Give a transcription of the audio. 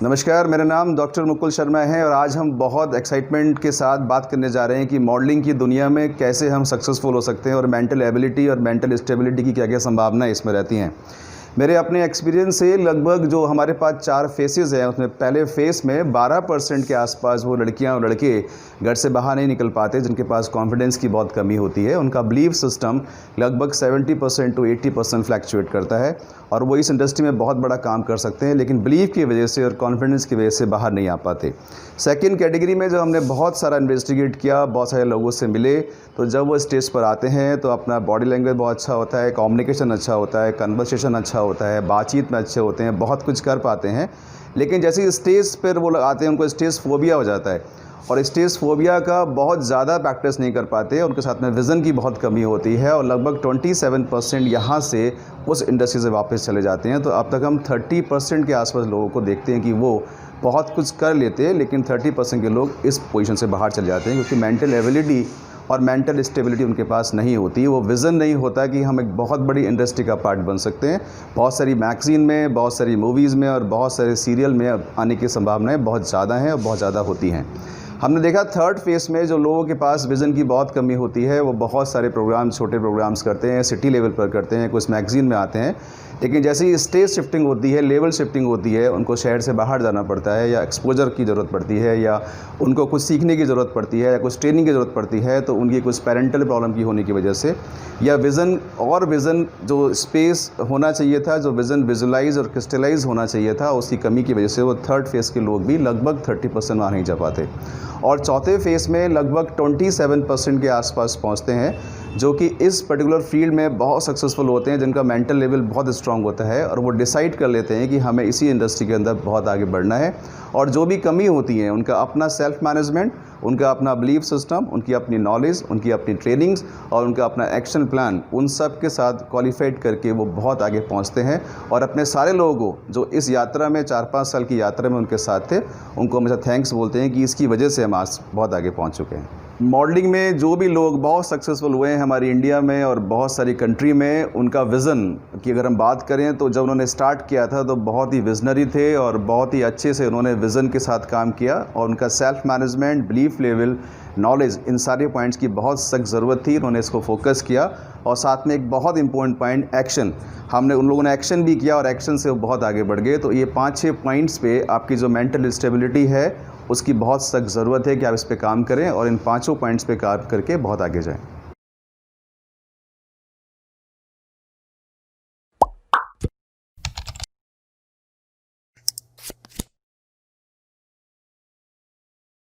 नमस्कार, मेरा नाम डॉक्टर मुकुल शर्मा है और आज हम बहुत एक्साइटमेंट के साथ बात करने जा रहे हैं कि मॉडलिंग की दुनिया में कैसे हम सक्सेसफुल हो सकते हैं और मेंटल एबिलिटी और मेंटल स्टेबिलिटी की क्या क्या संभावनाएं इसमें रहती हैं। मेरे अपने एक्सपीरियंस से लगभग जो हमारे पास 4 फेसेस हैं, उसमें पहले फेस में 12% के आसपास वो लड़कियां और लड़के घर से बाहर नहीं निकल पाते, जिनके पास कॉन्फिडेंस की बहुत कमी होती है। उनका बिलीफ सिस्टम लगभग 70% टू 80% फ्लैक्चुएट करता है और वो इस इंडस्ट्री में बहुत बड़ा काम कर सकते हैं, लेकिन बिलीफ की वजह से और कॉन्फिडेंस की वजह से बाहर नहीं आ पाते। सेकेंड कैटेगरी में जो हमने बहुत सारा इन्वेस्टिगेट किया, बहुत सारे लोगों से मिले, तो जब वो स्टेज पर आते हैं तो अपना बॉडी लैंग्वेज बहुत अच्छा होता है, कम्युनिकेशन अच्छा होता है, कन्वर्सेशन अच्छा होता है, बातचीत में अच्छे होते हैं, बहुत कुछ कर पाते हैं। लेकिन जैसे स्टेज पर वो आते हैं, उनको स्टेज फोबिया हो जाता है और स्टेज फोबिया का बहुत ज़्यादा प्रैक्टिस नहीं कर पाते। उनके साथ में विज़न की बहुत कमी होती है और लगभग 27% यहाँ से उस इंडस्ट्री से वापस चले जाते हैं। तो अब तक हम 30% के आसपास लोगों को देखते हैं कि वो बहुत कुछ कर लेते हैं, लेकिन 30% के लोग इस पोजीशन से बाहर चले जाते हैं क्योंकि मेंटल एबिलिटी और मेंटल स्टेबिलिटी उनके पास नहीं होती। वो विज़न नहीं होता कि हम एक बहुत बड़ी इंडस्ट्री का पार्ट बन सकते हैं। बहुत सारी मैगज़ीन में, बहुत सारी मूवीज़ में और बहुत सारे सीरियल में आने की संभावनाएं बहुत ज़्यादा हैं और बहुत ज़्यादा होती हैं। हमने देखा थर्ड फेस में जो लोगों के पास विज़न की बहुत कमी होती है, वो बहुत सारे प्रोग्राम, छोटे प्रोग्राम्स करते हैं, सिटी लेवल पर करते हैं, कुछ मैगज़ीन में आते हैं, लेकिन जैसे ही स्टेज शिफ्टिंग होती है, लेवल शिफ्टिंग होती है, उनको शहर से बाहर जाना पड़ता है या एक्सपोजर की ज़रूरत पड़ती है या उनको कुछ सीखने की ज़रूरत पड़ती है या कुछ ट्रेनिंग की ज़रूरत पड़ती है, तो उनकी कुछ पेरेंटल प्रॉब्लम की होने की वजह से या विज़न जो स्पेस होना चाहिए था, जो विज़न विजुलाइज और क्रिस्टलाइज होना चाहिए था, उसकी कमी की वजह से वो थर्ड फेस के लोग भी लगभग 30% वहाँ नहीं जा पाते और चौथे फेस में लगभग 27% के आसपास पहुँचते हैं, जो कि इस पर्टिकुलर फील्ड में बहुत सक्सेसफुल होते हैं, जिनका मेंटल लेवल बहुत स्ट्रांग होता है और वो डिसाइड कर लेते हैं कि हमें इसी इंडस्ट्री के अंदर बहुत आगे बढ़ना है। और जो भी कमी होती है, उनका अपना सेल्फ मैनेजमेंट, उनका अपना बिलीफ सिस्टम, उनकी अपनी नॉलेज, उनकी अपनी ट्रेनिंग्स और उनका अपना एक्शन प्लान, उन सब के साथ क्वालिफाइड करके वो बहुत आगे पहुंचते हैं और अपने सारे लोगों को जो इस यात्रा में 4-5 साल की यात्रा में उनके साथ थे, उनको हमेशा थैंक्स बोलते हैं कि इसकी वजह से हम आज बहुत आगे पहुंच चुके हैं। मॉडलिंग में जो भी लोग बहुत सक्सेसफुल हुए हैं हमारी इंडिया में और बहुत सारी कंट्री में, उनका विज़न की अगर हम बात करें तो जब उन्होंने स्टार्ट किया था तो बहुत ही विजनरी थे और बहुत ही अच्छे से उन्होंने विज़न के साथ काम किया और उनका self management, belief level, knowledge, इन सारे पॉइंट्स की बहुत सख्त ज़रूरत थी। उन्होंने इसको फोकस किया और साथ में एक बहुत इंपॉर्टेंट पॉइंट एक्शन, हमने उन लोगों ने एक्शन भी किया और एक्शन से वो बहुत आगे बढ़ गए। तो ये 5-6 पॉइंट्स पे आपकी जो मेंटल स्टेबिलिटी है उसकी बहुत सख्त ज़रूरत है कि आप इस पे काम करें और इन 5 पॉइंट्स पे काम करके बहुत आगे जाएं।